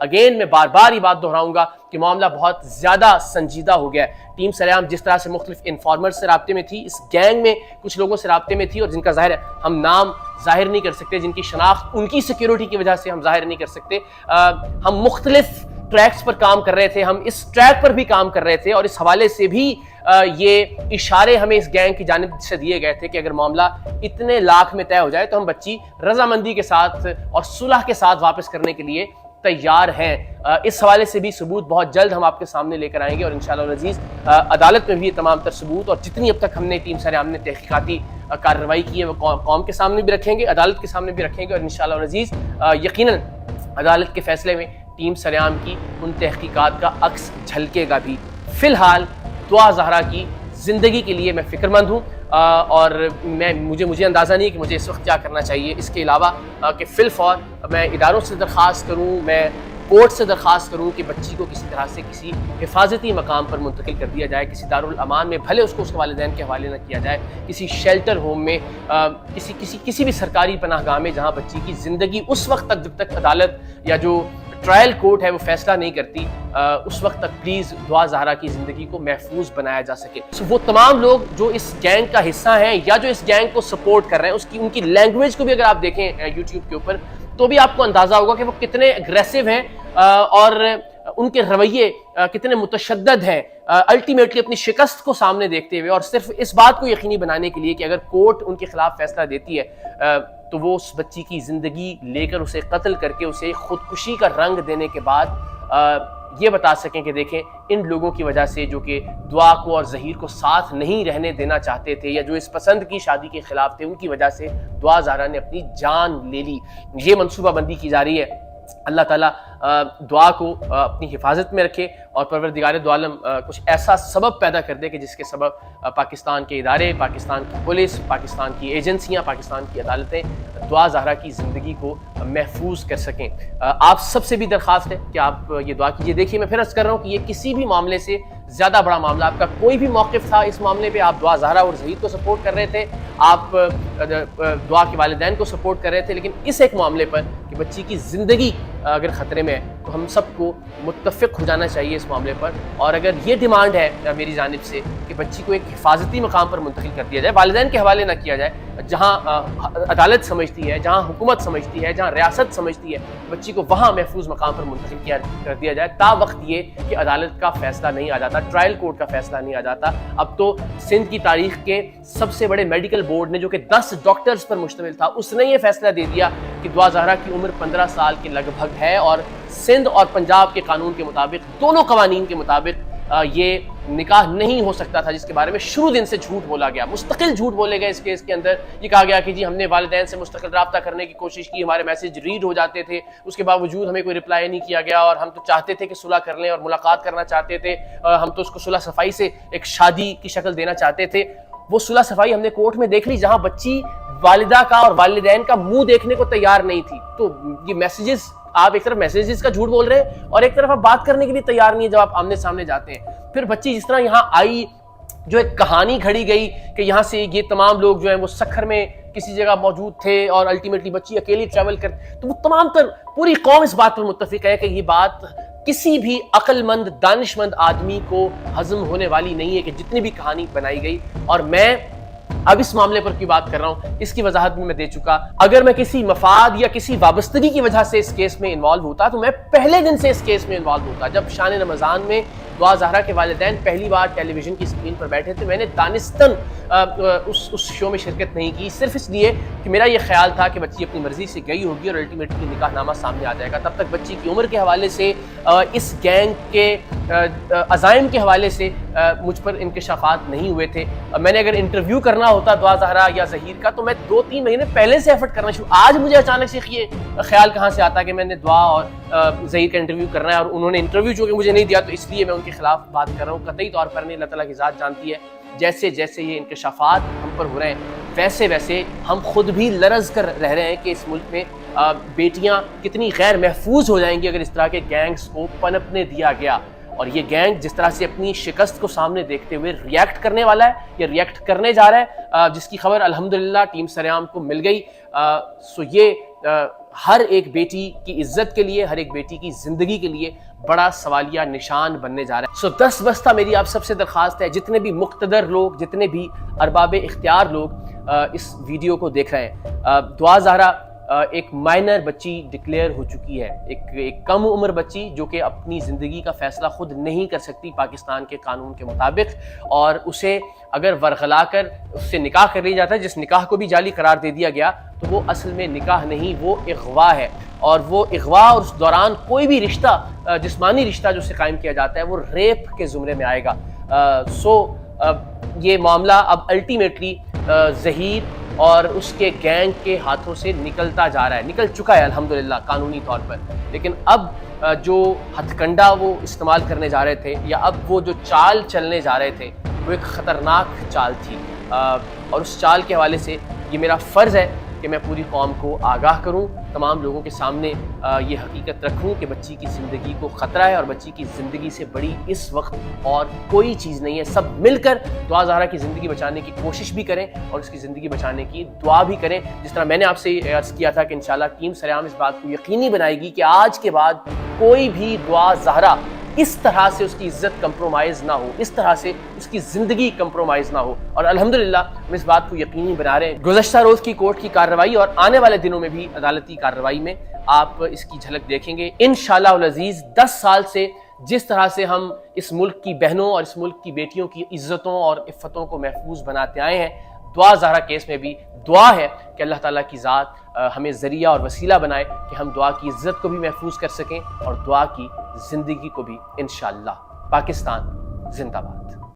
Again میں بار بار یہ بات دہراؤں گا کہ معاملہ بہت زیادہ سنجیدہ ہو گیا ہے۔ ٹیم سریام جس طرح سے مختلف انفارمر سے رابطے میں تھی، اس گینگ میں کچھ لوگوں سے رابطے میں تھی، اور جن کا ظاہر ہے ہم نام ظاہر نہیں کر سکتے، جن کی شناخت ان کی سیکیورٹی کی وجہ سے ہم ظاہر نہیں کر سکتے، ہم مختلف ٹریکس پر کام کر رہے تھے، ہم اس ٹریک پر بھی کام کر رہے تھے، اور اس حوالے سے بھی یہ اشارے ہمیں اس گینگ کی جانب سے دیے گئے تھے کہ اگر معاملہ اتنے لاکھ میں طے ہو جائے تو ہم بچی رضامندی کے ساتھ اور صلح کے ساتھ واپس کرنے کے لیے تیار ہیں۔ اس حوالے سے بھی ثبوت بہت جلد ہم آپ کے سامنے لے کر آئیں گے، اور انشاءاللہ العزیز عدالت میں بھی یہ تمام تر ثبوت اور جتنی اب تک ہم نے ٹیم سریام نے تحقیقاتی کارروائی کی ہے وہ قوم کے سامنے بھی رکھیں گے، عدالت کے سامنے بھی رکھیں گے، اور انشاءاللہ العزیز یقیناً عدالت کے فیصلے میں ٹیم سریام کی ان تحقیقات کا عکس جھلکے گا بھی۔ فی الحال دعا زہرا کی زندگی کے لیے میں فکر مند ہوں، اور مجھے اندازہ نہیں کہ مجھے اس وقت کیا کرنا چاہیے، اس کے علاوہ کہ فی الفور میں اداروں سے درخواست کروں، میں کورٹ سے درخواست کروں کہ بچی کو کسی طرح سے کسی حفاظتی مقام پر منتقل کر دیا جائے، کسی دارالامان میں، بھلے اس کو اس کے والدین کے حوالے نہ کیا جائے، کسی شیلٹر ہوم میں، کسی بھی سرکاری پناہ گاہ میں، جہاں بچی کی زندگی اس وقت تک جب تک عدالت یا جو ٹرائل کورٹ ہے وہ فیصلہ نہیں کرتی، اس وقت تک پلیز دعا زہرا کی زندگی کو محفوظ بنایا جا سکے۔ وہ تمام لوگ جو اس گینگ کا حصہ ہیں یا جو اس گینگ کو سپورٹ کر رہے ہیں، ان کی لینگویج کو بھی اگر آپ دیکھیں یوٹیوب کے اوپر تو بھی آپ کو اندازہ ہوگا کہ وہ کتنے اگریسو ہیں، اور ان کے رویے کتنے متشدد ہیں، الٹیمیٹلی اپنی شکست کو سامنے دیکھتے ہوئے، اور صرف اس بات کو یقینی بنانے کے لیے کہ اگر کورٹ ان کے خلاف فیصلہ دیتی ہے تو وہ اس بچی کی زندگی لے کر اسے قتل کر کے اسے خودکشی کا رنگ دینے کے بعد یہ بتا سکیں کہ دیکھیں ان لوگوں کی وجہ سے جو کہ دعا کو اور ظہیر کو ساتھ نہیں رہنے دینا چاہتے تھے، یا جو اس پسند کی شادی کے خلاف تھے، ان کی وجہ سے دعا زہرا نے اپنی جان لے لی۔ یہ منصوبہ بندی کی جا رہی ہے۔ اللہ تعالیٰ دعا کو اپنی حفاظت میں رکھے، اور پروردگار دو عالم کچھ ایسا سبب پیدا کر دے کہ جس کے سبب پاکستان کے ادارے، پاکستان کی پولیس، پاکستان کی ایجنسیاں، پاکستان کی عدالتیں دعا زہرا کی زندگی کو محفوظ کر سکیں۔ آپ سب سے بھی درخواست ہے کہ آپ یہ دعا کیجیے۔ دیکھیے میں پھر عرض کر رہا ہوں کہ یہ کسی بھی معاملے سے زیادہ بڑا معاملہ، آپ کا کوئی بھی موقف تھا اس معاملے پہ، آپ دعا زہرا اور ظہیر کو سپورٹ کر رہے تھے، آپ دعا کے والدین کو سپورٹ کر رہے تھے، لیکن اس ایک معاملے پر کہ بچی کی زندگی اگر خطرے میں ہے تو ہم سب کو متفق ہو جانا چاہیے اس معاملے پر۔ اور اگر یہ ڈیمانڈ ہے میری جانب سے کہ بچی کو ایک حفاظتی مقام پر منتقل کر دیا جائے، والدین کے حوالے نہ کیا جائے، جہاں عدالت سمجھتی ہے، جہاں حکومت سمجھتی ہے، جہاں ریاست سمجھتی ہے، بچی کو وہاں محفوظ مقام پر منتقل کر دیا جائے، تا وقت یہ کہ عدالت کا فیصلہ نہیں آ جاتا، ٹرائل کورٹ کا فیصلہ نہیں آ جاتا۔ اب تو سندھ کی تاریخ کے سب سے بڑے میڈیکل بورڈ نے، جو کہ 10 ڈاکٹرز پر مشتمل تھا، اس نے یہ فیصلہ دے دیا کہ دعا زہرا کی عمر 15 سال کے لگ بھگ ہے، اور سندھ اور پنجاب کے قانون کے مطابق، دونوں قوانین کے مطابق یہ نکاح نہیں ہو سکتا تھا، جس کے بارے میں شروع دن سے جھوٹ بولا گیا، مستقل جھوٹ بولے گئے اس کیس کے اندر۔ یہ کہا گیا کہ جی ہم نے والدین سے مستقل رابطہ کرنے کی کوشش کی، ہمارے میسج ریڈ ہو جاتے تھے، اس کے باوجود ہمیں کوئی رپلائی نہیں کیا گیا، اور ہم تو چاہتے تھے کہ صلح کر لیں اور ملاقات کرنا چاہتے تھے، ہم تو اس کو صلح صفائی سے ایک شادی کی شکل دینا چاہتے تھے۔ وہ صلح صفائی ہم نے کورٹ میں دیکھ لی، جہاں بچی والدہ کا اور والدین کا منہ دیکھنے کو تیار نہیں تھی۔ تو یہ میسیجز، آپ ایک طرف میسیجز کا جھوٹ بول رہے ہیں اور ایک طرف آپ بات کرنے کے لیے تیار نہیں ہے جب آپ آمنے سامنے جاتے ہیں۔ پھر بچی جس طرح یہاں آئی، جو ایک کہانی گھڑی گئی کہ یہاں سے یہ تمام لوگ جو ہیں وہ سکھر میں کسی جگہ موجود تھے اور الٹیمیٹلی بچی اکیلی ٹریول کر، تو وہ تمام تر پوری قوم اس بات پر متفق ہے کہ یہ بات کسی بھی عقل مند، دانش مند آدمی کو ہضم ہونے والی نہیں ہے کہ جتنی بھی کہانی بنائی گئی۔ اور میں اب اس معاملے پر کی بات کر رہا ہوں، اس کی وضاحت بھی میں دے چکا۔ اگر میں کسی مفاد یا کسی وابستگی کی وجہ سے اس کیس میں انوالو ہوتا تو میں پہلے دن سے اس کیس میں انوالو ہوتا۔ جب شان رمضان میں دعا زہرا کے والدین پہلی بار ٹیلی ویژن کی اسکرین پر بیٹھے تھے، میں نے دانستن اس شو میں شرکت نہیں کی، صرف اس لیے کہ میرا یہ خیال تھا کہ بچی اپنی مرضی سے گئی ہوگی اور الٹیمیٹلی نکاح نامہ سامنے آ جائے گا۔ تب تک بچی کی عمر کے حوالے سے، اس گینگ کے عزائم کے حوالے سے مجھ پر انکشافات نہیں ہوئے تھے۔ میں نے اگر انٹرویو کرنا ہوتا دعا زہرا یا ظہیر کا تو میں 2-3 مہینے پہلے سے ایفرٹ کرنا شروع۔ آج مجھے اچانک سے یہ خیال کہاں سے آتا کہ میں نے دعا اور ظہیر کا انٹرویو کرنا ہے، اور انہوں نے انٹرویو جو کہ مجھے نہیں دیا تو اس لیے میں ان کے خلاف بات کر رہا ہوں۔ قطعی طور پر نہیں، اللہ تعالیٰ کی ذات جانتی ہے، جیسے جیسے یہ انکشافات ہم پر ہو رہے ہیں ویسے ویسے ہم خود بھی لرز کر رہ رہے ہیں کہ اس ملک میں بیٹیاں کتنی غیر محفوظ ہو جائیں گی اگر اس طرح کے گینگز کو پنپنے دیا گیا۔ اور یہ گینگ جس طرح سے اپنی شکست کو سامنے دیکھتے ہوئے ریئیکٹ کرنے والا ہے یا ریئیکٹ کرنے جا رہا ہے، جس کی خبر الحمدللہ ٹیم سریام کو مل گئی، سو یہ ہر ایک بیٹی کی عزت کے لیے، ہر ایک بیٹی کی زندگی کے لیے بڑا سوالیہ نشان بننے جا رہا ہے۔ سو دست بستہ میری آپ سب سے درخواست ہے، جتنے بھی مقتدر لوگ، جتنے بھی ارباب اختیار لوگ اس ویڈیو کو دیکھ رہے ہیں، دعا زہرا ایک مائنر بچی ڈکلیئر ہو چکی ہے، ایک کم عمر بچی جو کہ اپنی زندگی کا فیصلہ خود نہیں کر سکتی پاکستان کے قانون کے مطابق، اور اسے اگر ورغلا کر اس سے نکاح کر لیا جاتا ہے، جس نکاح کو بھی جعلی قرار دے دیا گیا، تو وہ اصل میں نکاح نہیں، وہ اغوا ہے، اور وہ اغوا اور اس دوران کوئی بھی رشتہ، جسمانی رشتہ جو سے قائم کیا جاتا ہے، وہ ریپ کے زمرے میں آئے گا۔ یہ معاملہ اب الٹیمیٹلی ظہیر اور اس کے گینگ کے ہاتھوں سے نکلتا جا رہا ہے، نکل چکا ہے الحمدللہ قانونی طور پر، لیکن اب جو ہتھ کنڈا وہ استعمال کرنے جا رہے تھے، یا اب وہ جو چال چلنے جا رہے تھے، وہ ایک خطرناک چال تھی، اور اس چال کے حوالے سے یہ میرا فرض ہے کہ میں پوری قوم کو آگاہ کروں، تمام لوگوں کے سامنے یہ حقیقت رکھوں کہ بچی کی زندگی کو خطرہ ہے، اور بچی کی زندگی سے بڑی اس وقت اور کوئی چیز نہیں ہے۔ سب مل کر دعا زہرا کی زندگی بچانے کی کوشش بھی کریں اور اس کی زندگی بچانے کی دعا بھی کریں، جس طرح میں نے آپ سے عرض کیا تھا کہ انشاءاللہ ٹیم سریام اس بات کو یقینی بنائے گی کہ آج کے بعد کوئی بھی دعا زہرا اس طرح سے اس کی عزت کمپرومائز نہ ہو، اس طرح سے اس کی زندگی کمپرومائز نہ ہو، اور الحمدللہ ہم اس بات کو یقینی بنا رہے ہیں۔ گزشتہ روز کی کورٹ کی کارروائی اور آنے والے دنوں میں بھی عدالتی کارروائی میں آپ اس کی جھلک دیکھیں گے انشاءاللہ العزیز۔ 10 سال سے جس طرح سے ہم اس ملک کی بہنوں اور اس ملک کی بیٹیوں کی عزتوں اور عفتوں کو محفوظ بناتے آئے ہیں، دعا زہرا کیس میں بھی دعا ہے کہ اللہ تعالیٰ کی ذات ہمیں ذریعہ اور وسیلہ بنائے کہ ہم دعا کی عزت کو بھی محفوظ کر سکیں اور دعا کی زندگی کو بھی انشاءاللہ۔ پاکستان زندہ باد۔